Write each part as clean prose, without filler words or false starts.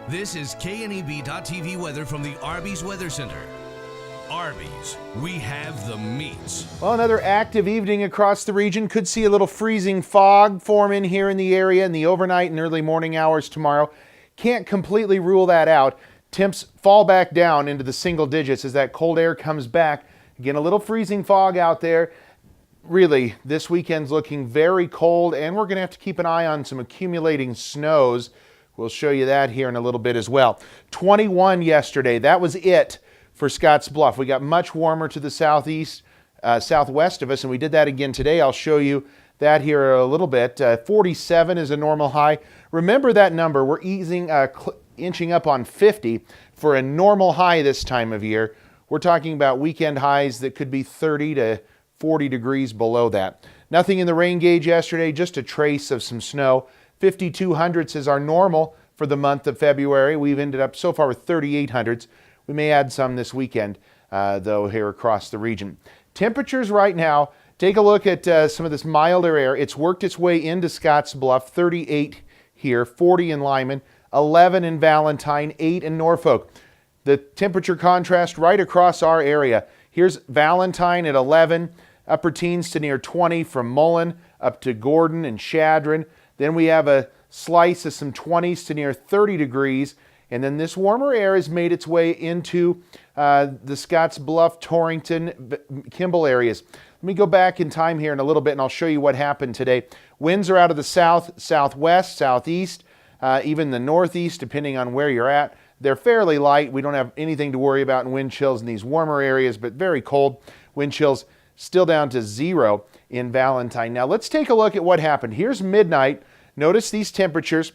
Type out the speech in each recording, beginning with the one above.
This is KNEB.TV weather from the Arby's Weather Center. Arby's, we have the meats. Well, another active evening across the region. Could see a little freezing fog form in here in the area in the overnight and early morning hours tomorrow. Can't completely rule that out. Temps fall back down into the single digits as that cold air comes back. Again, a little freezing fog out there. Really, this weekend's looking very cold, and we're going to have to keep an eye on some accumulating snows. We'll show you that here in a little bit as well. 21 yesterday. That was it for Scotts Bluff. We got much warmer to the southeast, southwest of us, and we did that again today. I'll show you that here a little bit. 47 is a normal high. Remember that number. We're inching up on 50 for a normal high this time of year. We're talking about weekend highs that could be 30 to 40 degrees below that. Nothing in the rain gauge yesterday, just a trace of some snow. 52 hundredths is our normal for the month of February. We've ended up so far with 38 hundredths. We may add some this weekend, though, here across the region. Temperatures right now, take a look at some of this milder air. It's worked its way into Scotts Bluff, 38 here, 40 in Lyman, 11 in Valentine, 8 in Norfolk. The temperature contrast right across our area. Here's Valentine at 11, upper teens to near 20 from Mullen up to Gordon and Chadron. Then we have a slice of some 20s to near 30 degrees. And then this warmer air has made its way into the Scotts Bluff, Torrington, Kimball areas. Let me go back in time here in a little bit and I'll show you what happened today. Winds are out of the south, southwest, southeast, even the northeast, depending on where you're at. They're fairly light. We don't have anything to worry about in wind chills in these warmer areas, but very cold. Wind chills still down to 0 in Valentine. Now let's take a look at what happened. Here's midnight. Notice these temperatures.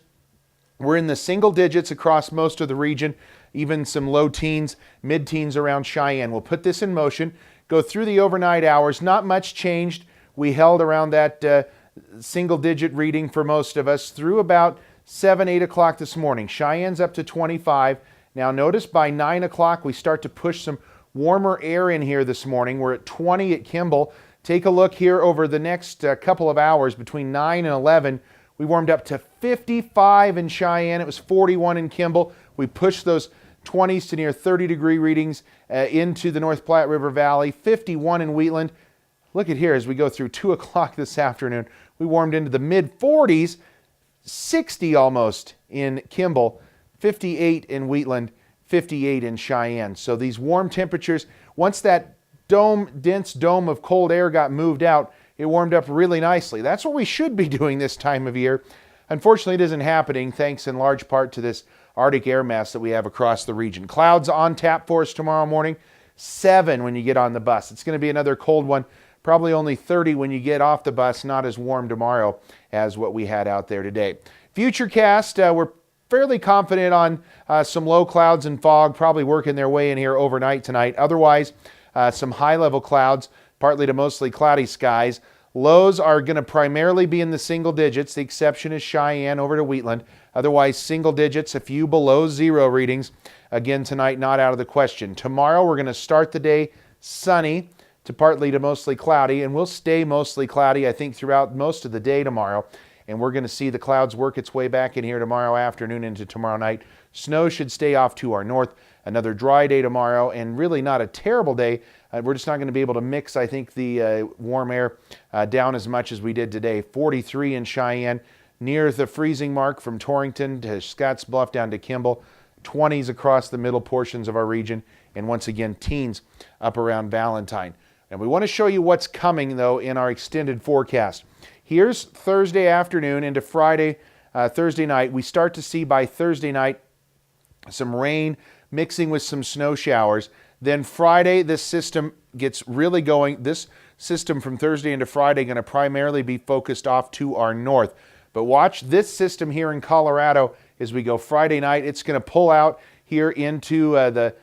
We're in the single digits across most of the region, even some low teens, mid-teens around Cheyenne. We'll put this in motion, go through the overnight hours. Not much changed. We held around that single-digit reading for most of us through about 7, 8 o'clock this morning. Cheyenne's up to 25. Now notice by 9 o'clock we start to push some warmer air in here this morning. We're at 20 at Kimball. Take a look here over the next couple of hours between 9 and 11. We warmed up to 55 in Cheyenne. It was 41 in Kimball. We pushed those 20s to near 30 degree readings into the North Platte River Valley. 51 in Wheatland. Look at here as we go through 2 o'clock this afternoon. We warmed into the mid 40s, 60 almost in Kimball, 58 in Wheatland, 58 in Cheyenne. So these warm temperatures, once that dense dome of cold air got moved out, it warmed up really nicely. That's what we should be doing this time of year. Unfortunately, it isn't happening thanks in large part to this Arctic air mass that we have across the region. Clouds on tap for us tomorrow morning, 7 when you get on the bus. It's going to be another cold one, probably only 30 when you get off the bus, not as warm tomorrow as what we had out there today. Futurecast, we're fairly confident on some low clouds and fog probably working their way in here overnight tonight. Otherwise, some high-level clouds, partly to mostly cloudy skies. Lows are going to primarily be in the single digits. The exception is Cheyenne over to Wheatland. Otherwise, single digits, a few below 0 readings. Again, tonight, not out of the question. Tomorrow, we're going to start the day sunny to partly to mostly cloudy, and we'll stay mostly cloudy, I think, throughout most of the day tomorrow. And we're going to see the clouds work its way back in here tomorrow afternoon into tomorrow night. Snow should stay off to our north. Another dry day tomorrow, and really not a terrible day. We're just not going to be able to mix, I think, the warm air down as much as we did today. 43 in Cheyenne, near the freezing mark from Torrington to Scotts Bluff down to Kimball. 20s across the middle portions of our region, and once again, teens up around Valentine. And we want to show you what's coming, though, in our extended forecast. Here's Thursday afternoon into Friday, Thursday night. We start to see by Thursday night some rain mixing with some snow showers. Then Friday, this system gets really going. This system from Thursday into Friday going to primarily be focused off to our north. But watch this system here in Colorado as we go Friday night. It's going to pull out here into the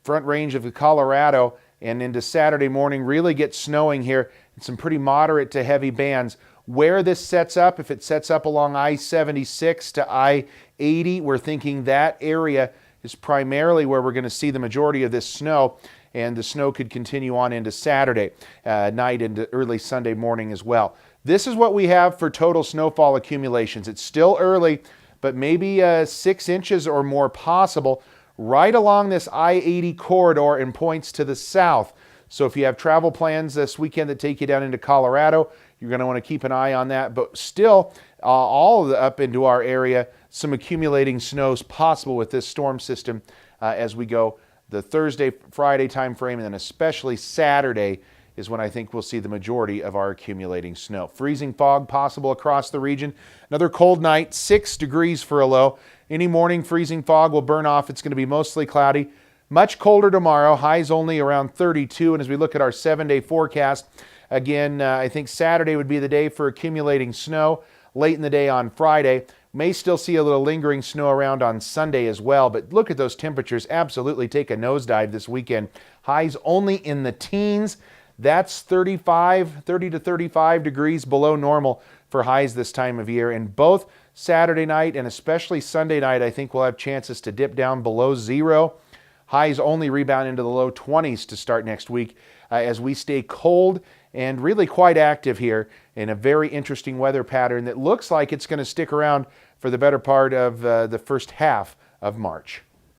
front range of the Colorado and into Saturday morning, really get snowing here. And some pretty moderate to heavy bands. Where this sets up, if it sets up along I-76 to I-80, we're thinking that area is primarily where we're going to see the majority of this snow, and the snow could continue on into Saturday night into early Sunday morning as well. This is what we have for total snowfall accumulations. It's still early, but maybe 6 inches or more possible right along this I-80 corridor and points to the south. So if you have travel plans this weekend that take you down into Colorado, you're going to want to keep an eye on that. But still, all up into our area, some accumulating snows possible with this storm system as we go the Thursday, Friday time frame, and then especially Saturday is when I think we'll see the majority of our accumulating snow. Freezing fog possible across the region. Another cold night, 6 degrees for a low. Any morning freezing fog will burn off. It's going to be mostly cloudy. Much colder tomorrow, highs only around 32. And as we look at our 7-day forecast, again, I think Saturday would be the day for accumulating snow. Late in the day on Friday. May still see a little lingering snow around on Sunday as well, but look at those temperatures. Absolutely take a nosedive this weekend. Highs only in the teens. That's 30 to 35 degrees below normal for highs this time of year. And both Saturday night and especially Sunday night, I think we'll have chances to dip down below zero. Highs only rebound into the low 20s to start next week as we stay cold and really quite active here in a very interesting weather pattern that looks like it's going to stick around for the better part of the first half of March.